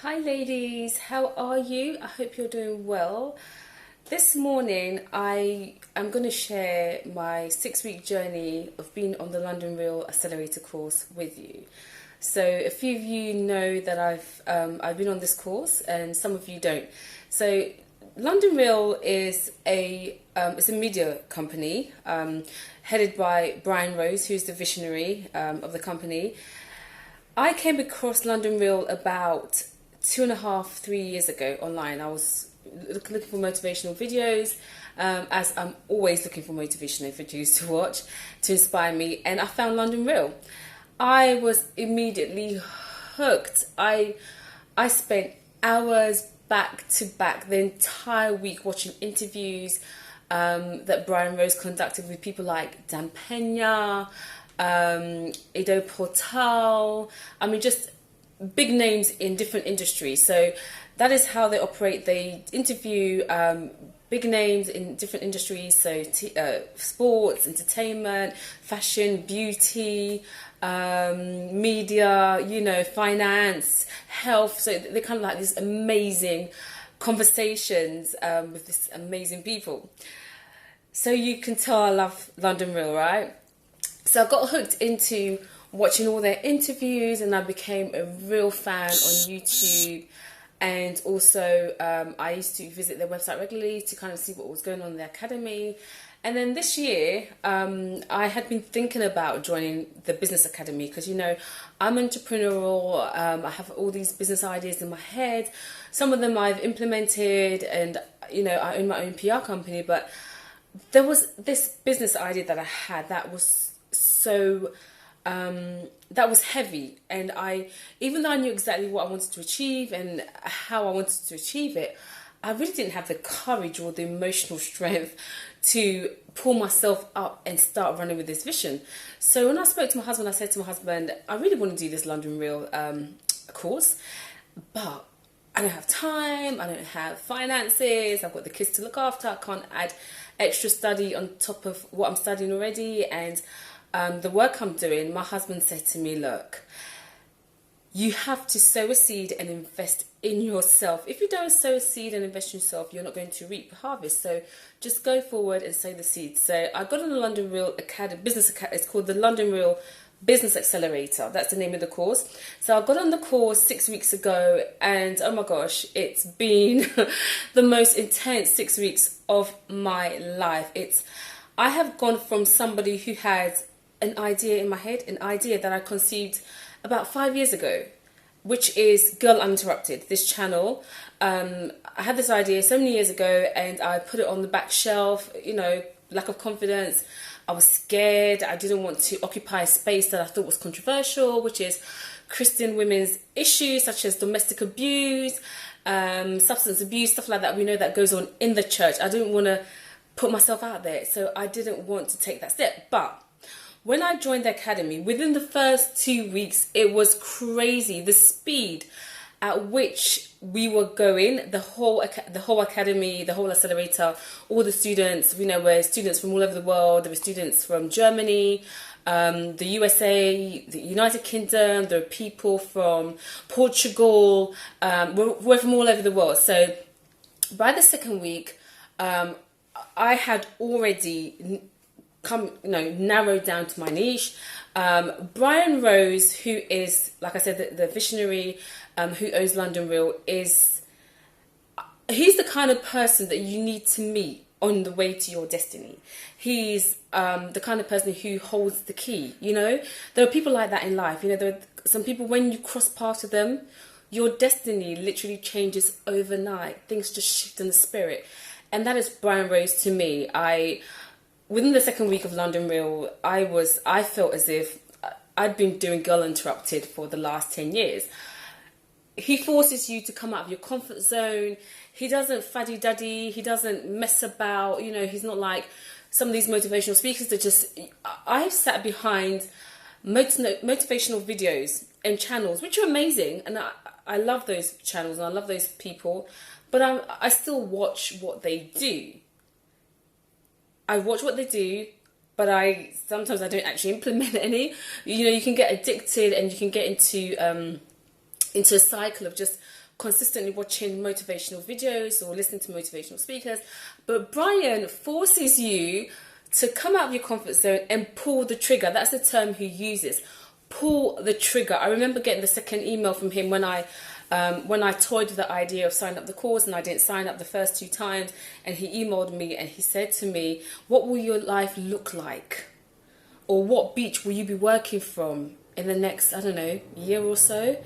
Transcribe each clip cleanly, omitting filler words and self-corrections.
Hi ladies, how are you? I hope you're doing well. This morning I am going to share my 6 week journey of being on the London Real Accelerator course with you. So a few of you know that I've been on this course and some of you don't. So London Real is it's a media company headed by Brian Rose, who's the visionary of the company. I came across London Real about 2.5, 3 years ago online. I was looking for motivational videos, as I'm always looking for motivational videos to watch to inspire me, and I found London Real. I was immediately hooked. I spent hours back to back the entire week watching interviews that Brian Rose conducted with people like Dan Pena, Ido Portal. I mean, just big names in different industries. So that is how they operate. They interview big names in different industries. So sports, entertainment, fashion, beauty, media, finance, health. So they're kind of like these amazing conversations with these amazing people. So you can tell I love London Real, right? So I got hooked into watching all their interviews, and I became a real fan on YouTube. And also I used to visit their website regularly to kind of see what was going on in the academy. And then this year I had been thinking about joining the business academy because, I'm entrepreneurial. I have all these business ideas in my head. Some of them I've implemented, and I own my own PR company. But there was this business idea that I had that was so that was heavy, and even though I knew exactly what I wanted to achieve and how I wanted to achieve it, I really didn't have the courage or the emotional strength to pull myself up and start running with this vision. So when I spoke to my husband, I said to my husband, I really want to do this London Real course, but I don't have time, I don't have finances, I've got the kids to look after, I can't add extra study on top of what I'm studying already, and the work I'm doing. My husband said to me, look, you have to sow a seed and invest in yourself. If you don't sow a seed and invest in yourself, you're not going to reap harvest. So just go forward and sow the seed. So I got on the London Real Academy, it's called the London Real Business Accelerator. That's the name of the course. So I got on the course 6 weeks ago, and oh my gosh, it's been the most intense 6 weeks of my life. I have gone from somebody who had an idea in my head, an idea that I conceived about 5 years ago, which is Girl Uninterrupted, this channel. I had this idea so many years ago, and I put it on the back shelf, lack of confidence. I was scared. I didn't want to occupy a space that I thought was controversial, which is Christian women's issues such as domestic abuse, substance abuse, stuff like that. We know that goes on in the church. I didn't want to put myself out there, so I didn't want to take that step. But when I joined the academy, within the first 2 weeks, it was crazy. The speed at which we were going, the whole academy, the whole accelerator, all the students, were students from all over the world. There were students from Germany, the USA, the United Kingdom. There were people from Portugal. We're from all over the world. So by the second week, I had already narrowed down to my niche. Brian Rose, who is, like I said, the visionary who owns London Real, he's the kind of person that you need to meet on the way to your destiny. He's the kind of person who holds the key. There are people like that in life. There are some people, when you cross paths with them, your destiny literally changes overnight. Things just shift in the spirit, and that is Brian Rose to me. Within the second week of London Real, I felt as if I'd been doing Girl Interrupted for the last 10 years. He forces you to come out of your comfort zone. He doesn't fuddy-duddy. He doesn't mess about. He's not like some of these motivational speakers that just... I've sat behind motivational videos and channels, which are amazing. And I love those channels and I love those people. But I still watch what they do. I watch what they do, but sometimes I don't actually implement any. You can get addicted, and you can get into a cycle of just consistently watching motivational videos or listening to motivational speakers, but Brian forces you to come out of your comfort zone and pull the trigger. That's the term he uses. Pull the trigger. I remember getting the second email from him when I toyed with the idea of signing up the course, and I didn't sign up the first 2 times, and he emailed me and he said to me, what will your life look like? Or what beach will you be working from in the next, I don't know, year or so?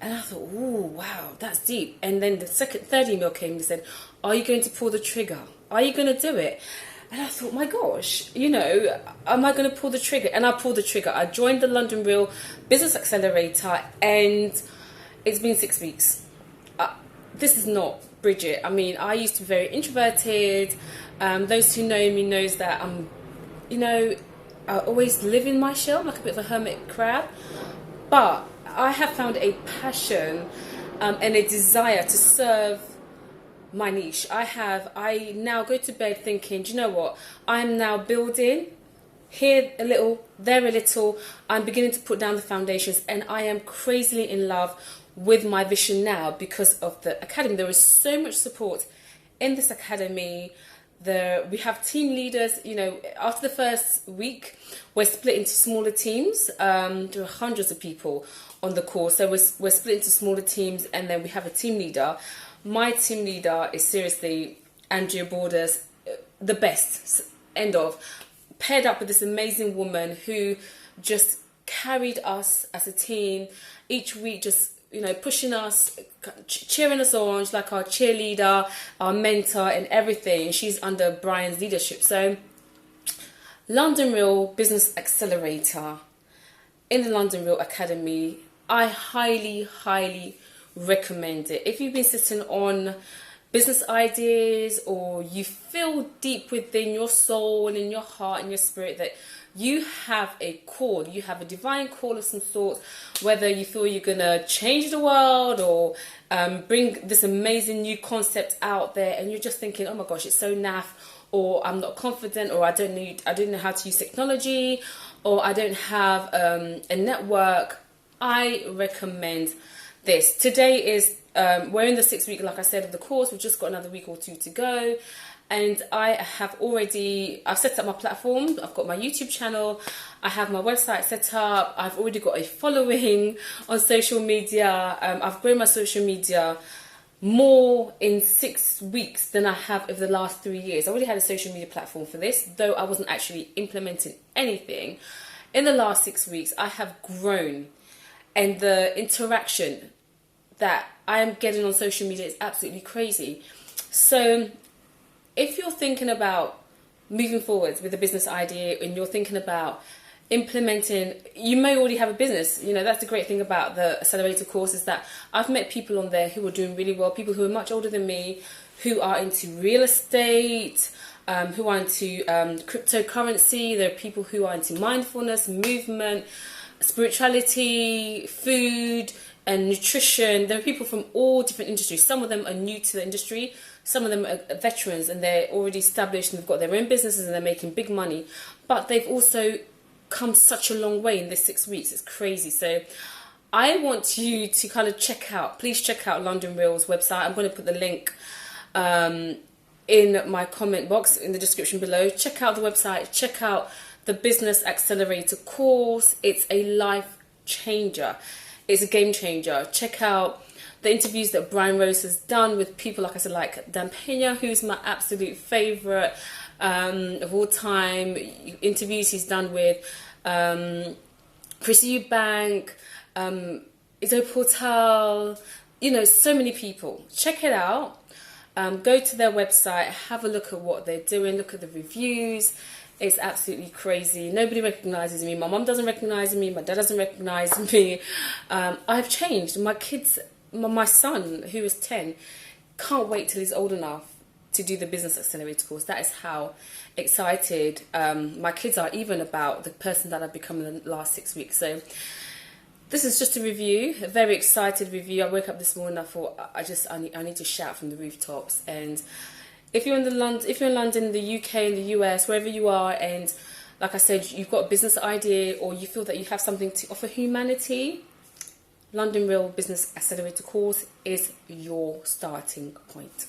And I thought, ooh, wow, that's deep. And then the third email came and said, are you going to pull the trigger? Are you going to do it? And I thought, my gosh, am I going to pull the trigger? And I pulled the trigger. I joined the London Real Business Accelerator, and it's been 6 weeks. This is not Bridget. I mean, I used to be very introverted. Those who know me knows that I'm, I always live in my shell, like a bit of a hermit crab. But I have found a passion and a desire to serve my niche. I now go to bed thinking, do you know what? I'm now building here a little, there a little. I'm beginning to put down the foundations, and I am crazily in love with my vision now because of the academy. There is so much support in this academy. We have team leaders. After the first week, we're split into smaller teams. There are hundreds of people on the course, so we're split into smaller teams, and then we have a team leader. My team leader is seriously Andrea Borders, the best, end of. Paired up with this amazing woman who just carried us as a team each week, just pushing us, cheering us on. She's like our cheerleader, our mentor, and everything. She's under Brian's leadership. So, London Real Business Accelerator in the London Real Academy, I highly, highly recommend it. If you've been sitting on business ideas, or you feel deep within your soul and in your heart and your spirit that you have a call, you have a divine call of some sort, whether you feel you're going to change the world or bring this amazing new concept out there, and you're just thinking, oh my gosh, it's so naff, or I'm not confident, or I don't know how to use technology, or I don't have a network, I recommend this. Today is, we're in the 6th week, like I said, of the course. We've just got another week or 2 to go. And I've set up my platform. I've got my YouTube channel. I have my website set up. I've already got a following on social media. I've grown my social media more in 6 weeks than I have over the last 3 years. I already had a social media platform for this, though I wasn't actually implementing anything. In the last 6 weeks, I have grown. And the interaction that I am getting on social media is absolutely crazy. So if you're thinking about moving forward with a business idea, and you're thinking about implementing, you may already have a business. That's the great thing about the accelerator course, is that I've met people on there who are doing really well, people who are much older than me, who are into real estate, who are into cryptocurrency. There are people who are into mindfulness, movement, spirituality, food and nutrition. There are people from all different industries. Some of them are new to the industry, some of them are veterans, and they're already established and they've got their own businesses and they're making big money, but they've also come such a long way in this 6 weeks. It's crazy. So I want you to kind of please check out London Real's website. I'm going to put the link in my comment box in the description below. Check out the website, check out the Business Accelerator course. It's a life changer. It's a game changer. Check out the interviews that Brian Rose has done with people, like I said, like Dan Pena, who's my absolute favourite of all time. Interviews he's done with Chris Eubank, Izo Portal, so many people. Check it out. Go to their website, have a look at what they're doing, look at the reviews. It's absolutely crazy. Nobody recognises me. My mum doesn't recognise me. My dad doesn't recognise me. I've changed. My kids, my son, who is 10, can't wait till he's old enough to do the Business Accelerator course. That is how excited my kids are, even about the person that I've become in the last 6 weeks. So this is just a review, a very excited review. I woke up this morning, I thought I need to shout from the rooftops. And if you're in London, the UK, and the US, wherever you are, and like I said, you've got a business idea, or you feel that you have something to offer humanity, London Real Business Accelerator course is your starting point.